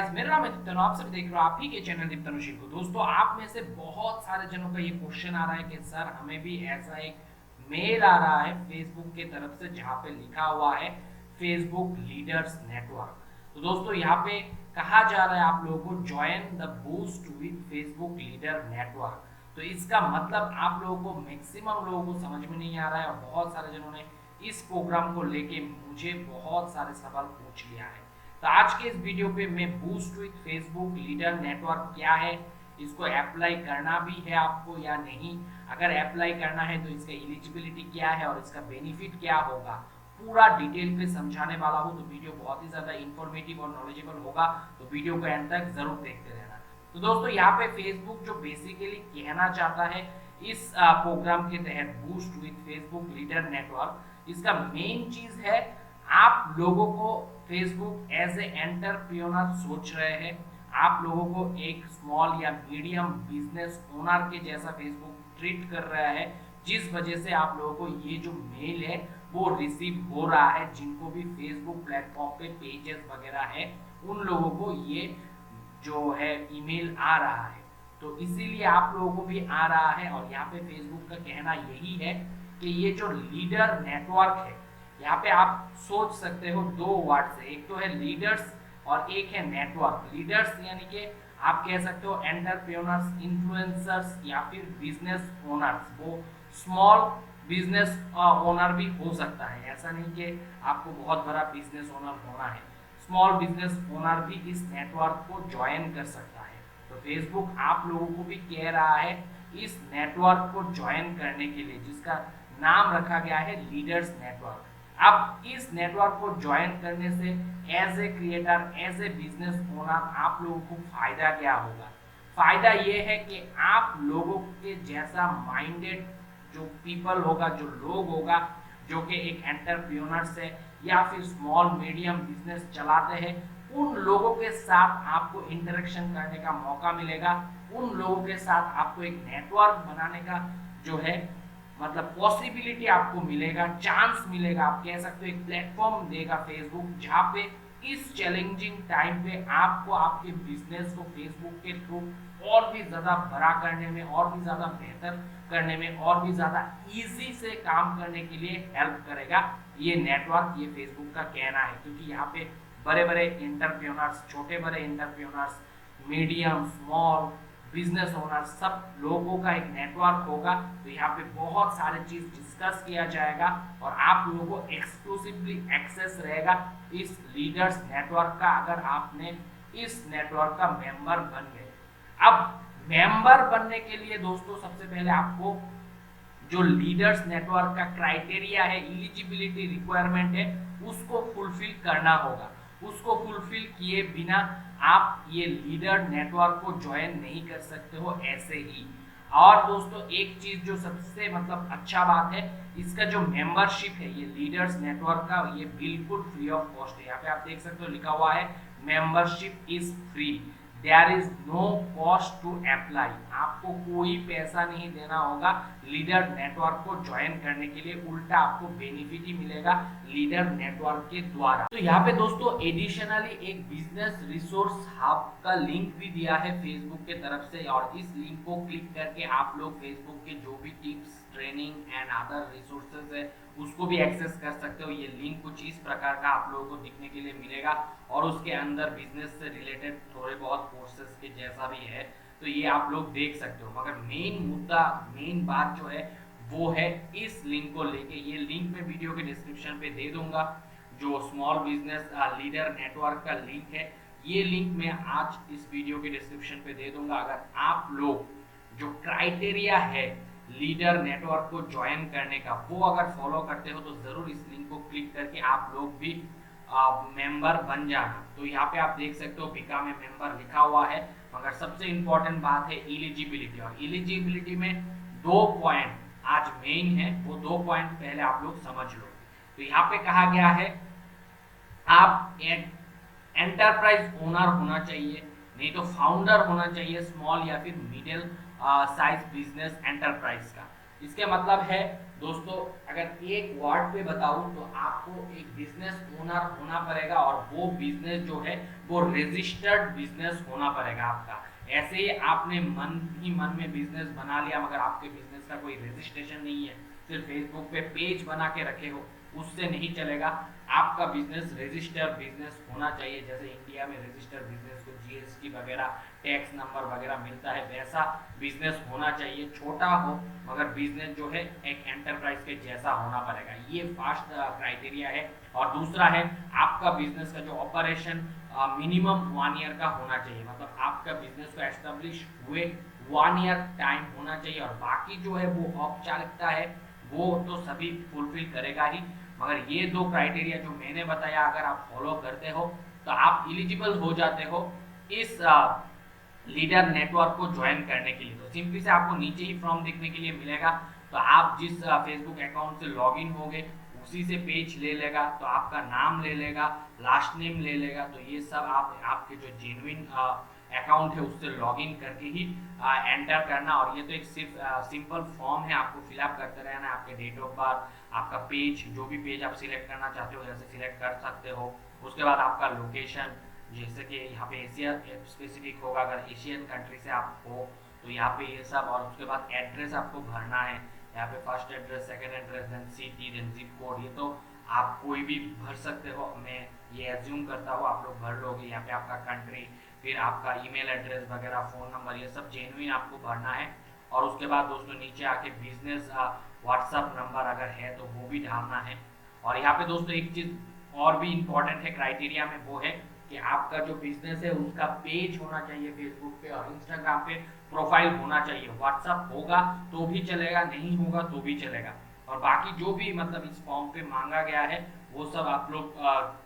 मेरा नाम है दीप्तनु, आप सभी देख रहे हो आप ही के चैनल दीप्तनु शिव को। दोस्तों, आप में से बहुत सारे जनों का ये क्वेश्चन आ रहा है कि सर हमें भी ऐसा एक मेल आ रहा है फेसबुक की तरफ से जहां पे लिखा हुआ है फेसबुक लीडर्स नेटवर्क। तो दोस्तों, यहाँ पे कहा जा रहा है आप लोगों को join the boost with Facebook leader network. तो इसका मतलब आप लोगों को मैक्सिमम लोगों को समझ में नहीं आ रहा है और बहुत सारे जनों ने इस प्रोग्राम को लेके मुझे बहुत सारे सवाल पूछ लिया है। तो आज के इस वीडियो पे मैं boost with Facebook leader network क्या है, इसको अप्लाई करना भी है आपको या नहीं, अगर अप्लाई करना है तो इसका एलिजिबिलिटी क्या है और इसका बेनिफिट क्या होगा, पूरा डिटेल पे समझाने वाला हूँ। तो वीडियो बहुत ही ज्यादा इंफॉर्मेटिव और नॉलेजेबल होगा, तो वीडियो को एंड तक जरूर देखते रहना। तो दोस्तों, यहाँ पे फेसबुक जो बेसिकली कहना चाहता है इस प्रोग्राम के तहत boost with Facebook leader network, इसका मेन चीज है आप लोगों को फेसबुक एज ए एंटरप्रेन्योर सोच रहे हैं, आप लोगों को एक स्मॉल या मीडियम बिजनेस ओनर के जैसा फेसबुक ट्रीट कर रहा है, जिस वजह से आप लोगों को ये जो मेल है वो रिसीव हो रहा है। जिनको भी फेसबुक प्लेटफॉर्म पे पेजेस वगैरह है उन लोगों को ये जो है ईमेल आ रहा है, तो इसीलिए आप लोगों को भी आ रहा है। और यहाँ पे फेसबुक का कहना यही है कि ये जो लीडर नेटवर्क है, यहाँ पे आप सोच सकते हो दो वर्ड से, एक तो है लीडर्स और एक है नेटवर्क। लीडर्स यानी कि आप कह सकते हो एंटरप्रेन्योर्स, इन्फ्लुएंसर्स या फिर बिजनेस ओनर्स। वो स्मॉल बिजनेस ओनर भी हो सकता है, ऐसा नहीं कि आपको बहुत बड़ा बिजनेस ओनर होना है, स्मॉल बिजनेस ओनर भी इस नेटवर्क को ज्वाइन कर सकता है। तो फेसबुक आप लोगों को भी कह रहा है इस नेटवर्क को ज्वाइन करने के लिए, जिसका नाम रखा गया है लीडर्स नेटवर्क। अब इस नेटवर्क को ज्वाइन करने से as a creator, as a business owner आप लोगों को फायदा क्या होगा? फायदा ये है कि आप लोगों के जैसा माइंडेड जो पीपल होगा, जो लोग होगा, जो कि एक एंटरप्रेन्योर है या फिर स्मॉल मीडियम बिजनेस चलाते हैं, उन लोगों के साथ आपको इंटरेक्शन करने का मौका मिलेगा। उन लोगों के साथ आपको एक नेटवर्क बनाने का जो है मतलब पॉसिबिलिटी आपको मिलेगा, चांस मिलेगा, आप कह सकते हो एक प्लेटफॉर्म देगा फेसबुक, जहाँ पे इस चैलेंजिंग टाइम पे आपको आपके बिजनेस को फेसबुक के थ्रू और भी ज्यादा बड़ा करने में, और भी ज्यादा बेहतर करने में, और भी ज्यादा इजी से काम करने के लिए हेल्प करेगा ये नेटवर्क, ये फेसबुक का कहना है। क्योंकि यहाँ पे बड़े बड़े एंटरप्रेन्योर्स, छोटे बड़े entrepreneurs, medium small business owner, सब लोगों का एक नेटवर्क होगा। तो यहाँ पे बहुत सारे चीज डिस्कस किया जाएगा और आप लोगों को एक्सक्लूसिवली एक्सेस रहेगा इस लीडर्स नेटवर्क का, अगर आपने इस नेटवर्क का मेंबर बन गए। अब मेंबर बनने के लिए दोस्तों सबसे पहले आपको जो लीडर्स नेटवर्क का क्राइटेरिया है, एलिजिबिलिटी रिक्वायरमेंट है, उसको फुलफिल करना होगा। उसको फुलफिल किए बिना आप ये लीडर नेटवर्क को ज्वाइन नहीं कर सकते हो ऐसे ही। और दोस्तों, एक चीज जो सबसे मतलब अच्छा बात है, इसका जो मेंबरशिप है ये लीडर्स नेटवर्क का, ये बिल्कुल फ्री ऑफ कॉस्ट है। यहाँ पे आप देख सकते हो लिखा हुआ है membership is free, there is no cost to apply. आपको कोई पैसा नहीं देना होगा लीडर नेटवर्क को ज्वाइन करने के लिए, उल्टा आपको बेनिफिट ही मिलेगा लीडर नेटवर्क के द्वारा। तो यहाँ पे दोस्तों एडिशनली एक बिजनेस रिसोर्स हब का लिंक भी दिया है फेसबुक के तरफ से, और इस लिंक को क्लिक करके आप लोग फेसबुक के जो भी tips, training and other resources है उसको भी एक्सेस कर सकते हो। ये लिंक कुछ इस प्रकार का आप लोगों को दिखने के लिए मिलेगा और उसके अंदर बिजनेस से रिलेटेड थोड़े बहुत कोर्सेज के जैसा भी है, तो ये आप लोग देख सकते हो। मगर मेन मुद्दा, मेन बात जो है वो है इस लिंक को लेके। ये लिंक मैं वीडियो के डिस्क्रिप्शन पे दे दूंगा, जो स्मॉल बिजनेस लीडर नेटवर्क का लिंक है, ये लिंक मैं आज इस वीडियो के डिस्क्रिप्शन पे दे दूंगा। अगर आप लोग जो क्राइटेरिया है लीडर नेटवर्क को ज्वाइन करने का वो अगर फॉलो करते हो, तो जरूर इस लिंक को क्लिक करके आप लोग भी मेंबर बन जाना। तो यहाँ पे आप देख सकते हो बिका में मेंबर लिखा हुआ है, मगर सबसे इंपॉर्टेंट बात है एलिजिबिलिटी। और एलिजिबिलिटी में 2 पॉइंट आज मेन है, वो 2 पॉइंट पहले आप लोग समझ लो। तो यहाँ पे कहा गया है आप एक एंटरप्राइज ओनर होना चाहिए, नहीं तो फाउंडर होना चाहिए स्मॉल या फिर मिडिल साइज बिजनेस एंटरप्राइज का। इसके मतलब है दोस्तों, अगर एक वर्ड पे बताऊं तो आपको एक बिजनेस ओनर होना पड़ेगा, और वो बिजनेस जो है वो रजिस्टर्ड बिजनेस होना पड़ेगा आपका। ऐसे ही आपने मन ही मन में बिजनेस बना लिया, मगर आपके बिजनेस का कोई रजिस्ट्रेशन नहीं है, सिर्फ फेसबुक पे पेज बना के रखे हो, उससे नहीं चलेगा। आपका बिजनेस रजिस्टर्ड बिजनेस होना चाहिए। जैसे इंडिया में रजिस्टर्ड बिजनेस को जीएसटी वगैरह, टैक्स नंबर वगैरह मिलता है, वैसा बिजनेस होना चाहिए। छोटा हो मगर बिजनेस जो है एक एंटरप्राइज के जैसा होना पड़ेगा, ये फर्स्ट क्राइटेरिया है। और दूसरा है आपका बिजनेस का जो ऑपरेशन मिनिमम 1 ईयर का होना चाहिए, मतलब आपका बिजनेस को एस्टेब्लिश हुए 1 ईयर टाइम होना चाहिए। और बाकी जो है वो औपचारिकता है, वो तो सभी फुलफिल करेगा ही, मगर ये दो क्राइटेरिया जो मैंने बताया अगर आप फॉलो करते हो तो आप एलिजिबल हो जाते हो इस लीडर नेटवर्क को ज्वाइन करने के लिए। तो सिंपली से आपको नीचे ही फॉर्म देखने के लिए मिलेगा, तो आप जिस फेसबुक अकाउंट से लॉगिन होगे उसी से पेज ले लेगा, तो आपका नाम ले लेगा, लास्ट नेम ले लेगा, तो ये सब आप आपके जो जेन्युइन अकाउंट है उससे लॉगिन करके ही एंटर करना। और ये तो एक सिर्फ सिंपल फॉर्म है, आपको फिलअप करते रहना है। आपके डेट ऑफ बर्थ, आपका पेज, जो भी पेज आप सिलेक्ट करना चाहते हो जैसे सिलेक्ट कर सकते हो। उसके बाद आपका लोकेशन, जैसे कि यहाँ पे एशिया स्पेसिफिक होगा, अगर एशियन कंट्री से आप हो तो यहाँ पे ये सब। और उसके बाद एड्रेस आपको भरना है, यहाँ पे first address, second address, then city, then zip code, ये तो आप कोई भी भर सकते हो। मैं ये एज्यूम करता हूँ आप लोग भर लोगे। यहाँ पे आपका कंट्री, फिर आपका ईमेल एड्रेस वगैरह, फ़ोन नंबर, ये सब जेन्युइन आपको भरना है। और उसके बाद दोस्तों नीचे आके बिजनेस व्हाट्सअप नंबर अगर है तो वो भी डालना है। और यहाँ पे दोस्तों एक चीज़ और भी इम्पोर्टेंट है क्राइटेरिया में, वो है कि आपका जो बिजनेस है उसका पेज होना चाहिए फेसबुक पे और इंस्टाग्राम पे, प्रोफाइल होना चाहिए। व्हाट्सअप होगा तो भी चलेगा, नहीं होगा तो भी चलेगा। और बाकी जो भी मतलब इस फॉर्म पे मांगा गया है वो सब आप लोग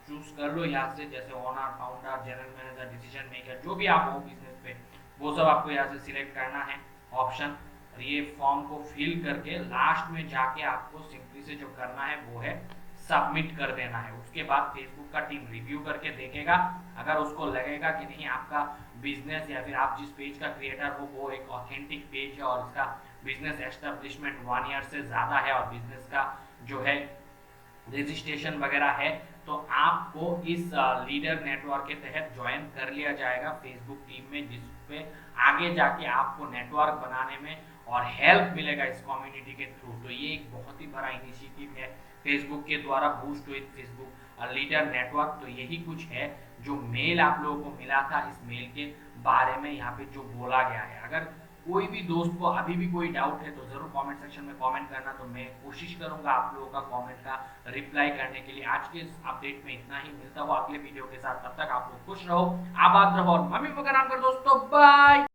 चूज कर लो यहाँ से, जैसे owner, founder, general manager, decision maker, जो भी आप हो बिजनेस पे, वो सब आपको यहाँ से सिलेक्ट करना है ऑप्शन। और ये फॉर्म को फिल करके लास्ट में जाके आपको सिंपली से जो करना है वो है सबमिट कर देना है। उसके बाद फेसबुक का टीम रिव्यू करके देखेगा, अगर उसको लगेगा कि नहीं आपका बिजनेस या फिर आप जिस पेज का क्रिएटर हो वो एक ऑथेंटिक पेज है और इसका बिजनेस एस्टेब्लिशमेंट 1 ईयर से ज़्यादा है और बिजनेस का जो है रजिस्ट्रेशन वगैरह है, तो आपको इस लीडर नेटवर्क के तहत ज्वाइन कर लिया जाएगा फेसबुक टीम में, जिसपे आगे जाके आपको नेटवर्क बनाने में और हेल्प मिलेगा इस कम्युनिटी के थ्रू। तो ये एक बहुत ही बड़ा इनिशिएटिव है फेसबुक के द्वारा, boost with Facebook leader network. तो यही कुछ है जो मेल आप लोगों को मिला था, इस मेल के बारे में यहाँ पे जो बोला गया है। अगर कोई भी दोस्त को अभी भी कोई डाउट है तो जरूर कमेंट सेक्शन में कमेंट करना, तो मैं कोशिश करूंगा आप लोगों का कमेंट का रिप्लाई करने के लिए। आज के इस अपडेट में इतना ही, मिलता हुआ अगले वीडियो के साथ, तब तक आप लोग खुश रहो, आबाद रहो और मम्मी पापा का नाम कर दोस्तों, बाय।